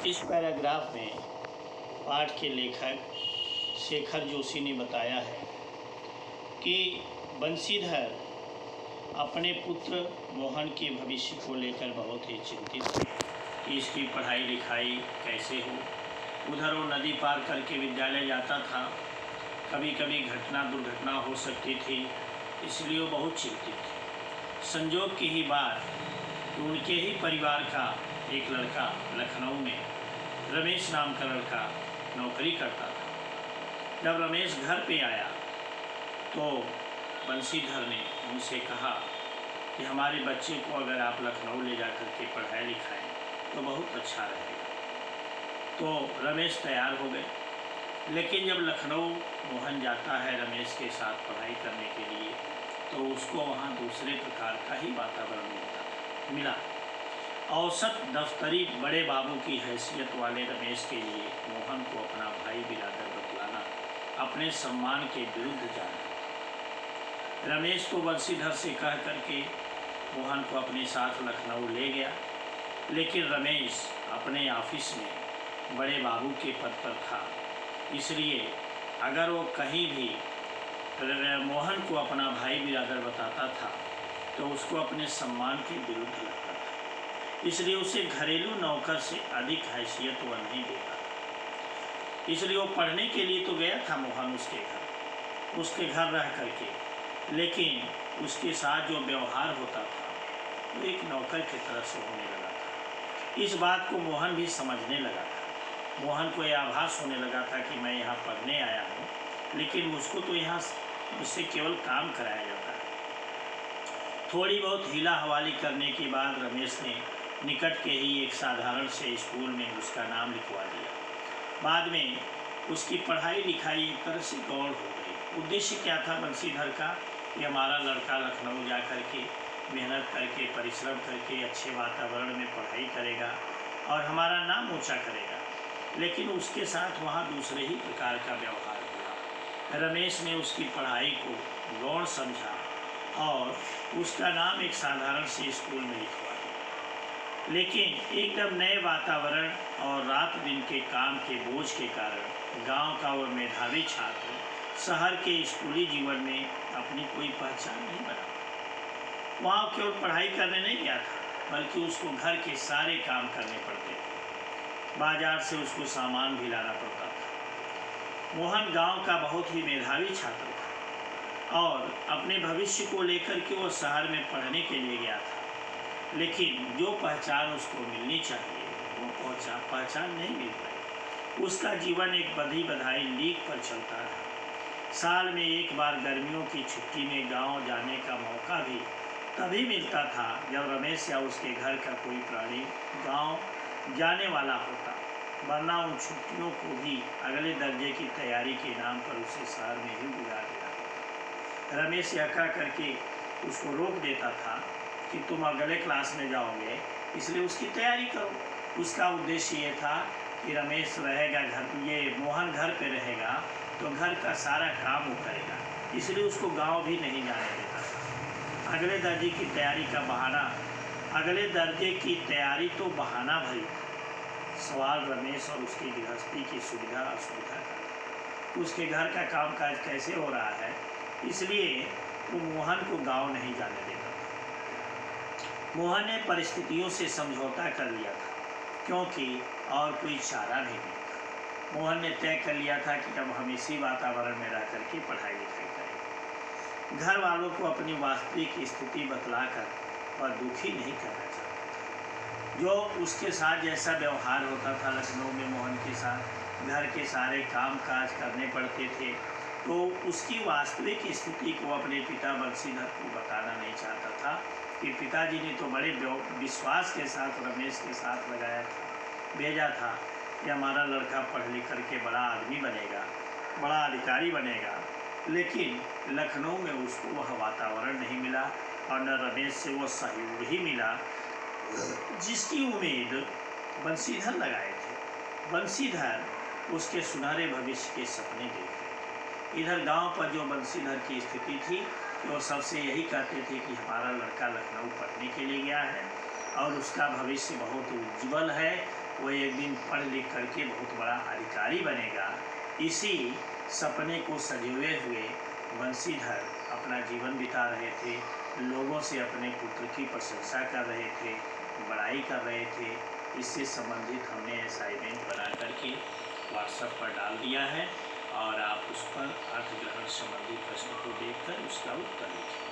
इस पैराग्राफ में पाठ के लेखक शेखर जोशी ने बताया है कि बंशीधर अपने पुत्र मोहन के भविष्य को लेकर बहुत ही चिंतित थे कि इसकी पढ़ाई लिखाई कैसे हो। उधर वो नदी पार करके विद्यालय जाता था, कभी कभी दुर्घटना हो सकती थी, इसलिए वो बहुत चिंतित थे। संजोग की ही बात कि उनके ही परिवार का एक लड़का लखनऊ में रमेश नाम का लड़का नौकरी करता था। जब रमेश घर पे आया तो बंशीधर ने उनसे कहा कि हमारे बच्चे को अगर आप लखनऊ ले जा कर के पढ़ाई लिखाएं तो बहुत अच्छा रहेगा। तो रमेश तैयार हो गए, लेकिन जब लखनऊ मोहन जाता है रमेश के साथ पढ़ाई करने के लिए तो उसको वहाँ दूसरे प्रकार का ही वातावरण मिला। औसत दफ्तरी बड़े बाबू की हैसियत वाले रमेश के लिए मोहन को अपना भाई बिरादर बतलाना अपने सम्मान के विरुद्ध जाना। रमेश को बंशीधर से कह करके मोहन को अपने साथ लखनऊ ले गया, लेकिन रमेश अपने ऑफिस में बड़े बाबू के पद पर था, इसलिए अगर वो कहीं भी मोहन को अपना भाई बिरादर बताता था तो उसको अपने सम्मान के विरुद्ध लगता था, इसलिए उसे घरेलू नौकर से अधिक हैसियत वह नहीं देता था। इसलिए वो पढ़ने के लिए तो गया था मोहन उसके घर रह करके, लेकिन उसके साथ जो व्यवहार होता था वो एक नौकर की तरह से होने लगा था। इस बात को मोहन भी समझने लगा था। मोहन को यह आभास होने लगा था कि मैं यहाँ पढ़ने आया हूँ, लेकिन मुझको तो यहाँ मुझसे केवल काम कराया जाता है। थोड़ी बहुत हीला हवाली करने के बाद रमेश ने निकट के ही एक साधारण से स्कूल में उसका नाम लिखवा दिया। बाद में उसकी पढ़ाई लिखाई एक तरह से गौड़ हो गई। उद्देश्य क्या था बंशीधर का कि हमारा लड़का लखनऊ जा कर के मेहनत करके परिश्रम करके अच्छे वातावरण में पढ़ाई करेगा और हमारा नाम ऊंचा करेगा, लेकिन उसके साथ वहाँ दूसरे ही प्रकार का व्यवहार हुआ। रमेश ने उसकी पढ़ाई को गौण समझा और उसका नाम एक साधारण से स्कूल में लिखवा दिया, लेकिन एकदम नए वातावरण और रात दिन के काम के बोझ के कारण गांव का वो मेधावी छात्र शहर के स्कूली जीवन में अपनी कोई पहचान नहीं बना। वहाँ केवल पढ़ाई करने नहीं गया था, बल्कि उसको घर के सारे काम करने पड़ते थे। बाजार से उसको सामान भी लाना पड़ता था। मोहन गांव का बहुत ही मेधावी छात्र था और अपने भविष्य को लेकर के वो शहर में पढ़ने के लिए गया था, लेकिन जो पहचान उसको मिलनी चाहिए वो पहचान नहीं मिल पाई। उसका जीवन एक बधी बधाई लीक पर चलता रहा। साल में एक बार गर्मियों की छुट्टी में गांव जाने का मौका भी तभी मिलता था जब रमेश या उसके घर का कोई प्राणी गांव जाने वाला होता, वरना उन छुट्टियों को भी अगले दर्जे की तैयारी के नाम पर उसे शहर में ही गुजार दिया। रमेश यह कह करके उसको रोक देता था कि तुम अगले क्लास में जाओगे, इसलिए उसकी तैयारी करो। उसका उद्देश्य ये था कि रमेश रहेगा मोहन घर पे रहेगा तो घर का सारा काम वो करेगा, इसलिए उसको गांव भी नहीं जाने देता था। अगले दर्जे की तैयारी का बहाना, अगले दर्जे की तैयारी तो बहाना भरी। सवाल रमेश और उसकी गृहस्थी की सुविधा असुविधा का, उसके घर का कामकाज कैसे हो रहा है, इसलिए वो मोहन को गांव नहीं जाने देता था। मोहन ने परिस्थितियों से समझौता कर लिया था, क्योंकि और कोई चारा नहीं था। मोहन ने तय कर लिया था कि अब हम इसी वातावरण में रह करके पढ़ाई लिखाई करेंगे। घर वालों को अपनी वास्तविक स्थिति बतलाकर वह दुखी नहीं करना चाहता था। जो उसके साथ जैसा व्यवहार होता था लखनऊ में मोहन के साथ, घर के सारे काम काज करने पड़ते थे, तो उसकी वास्तविक स्थिति को अपने पिता बंशीधर को बताना नहीं चाहता था कि पिताजी ने तो बड़े विश्वास के साथ रमेश के साथ लगाया था, भेजा था कि हमारा लड़का पढ़ लिख करके बड़ा आदमी बनेगा, बड़ा अधिकारी बनेगा, लेकिन लखनऊ में उसको वह वातावरण नहीं मिला और न रमेश से वो सहयोग ही मिला जिसकी उम्मीद बंशीधर लगाए थे। बंशीधर उसके सुनहरे भविष्य के सपने देख रहे थे। इधर गांव पर जो बंशीधर की स्थिति थी कि वो सबसे यही कहते थे कि हमारा लड़का लखनऊ पढ़ने के लिए गया है और उसका भविष्य बहुत उज्जवल है। वो एक दिन पढ़ लिख करके बहुत बड़ा अधिकारी बनेगा। इसी सपने को सजोए हुए बंसीधर अपना जीवन बिता रहे थे। लोगों से अपने पुत्र की प्रशंसा कर रहे थे, बड़ाई कर रहे थे। इससे संबंधित हमने असाइनमेंट बना करके व्हाट्सएप पर डाल दिया है और आप उस पर अर्थ ग्रहण संबंधी प्रश्न को देखकर उसका उत्तर लिखें।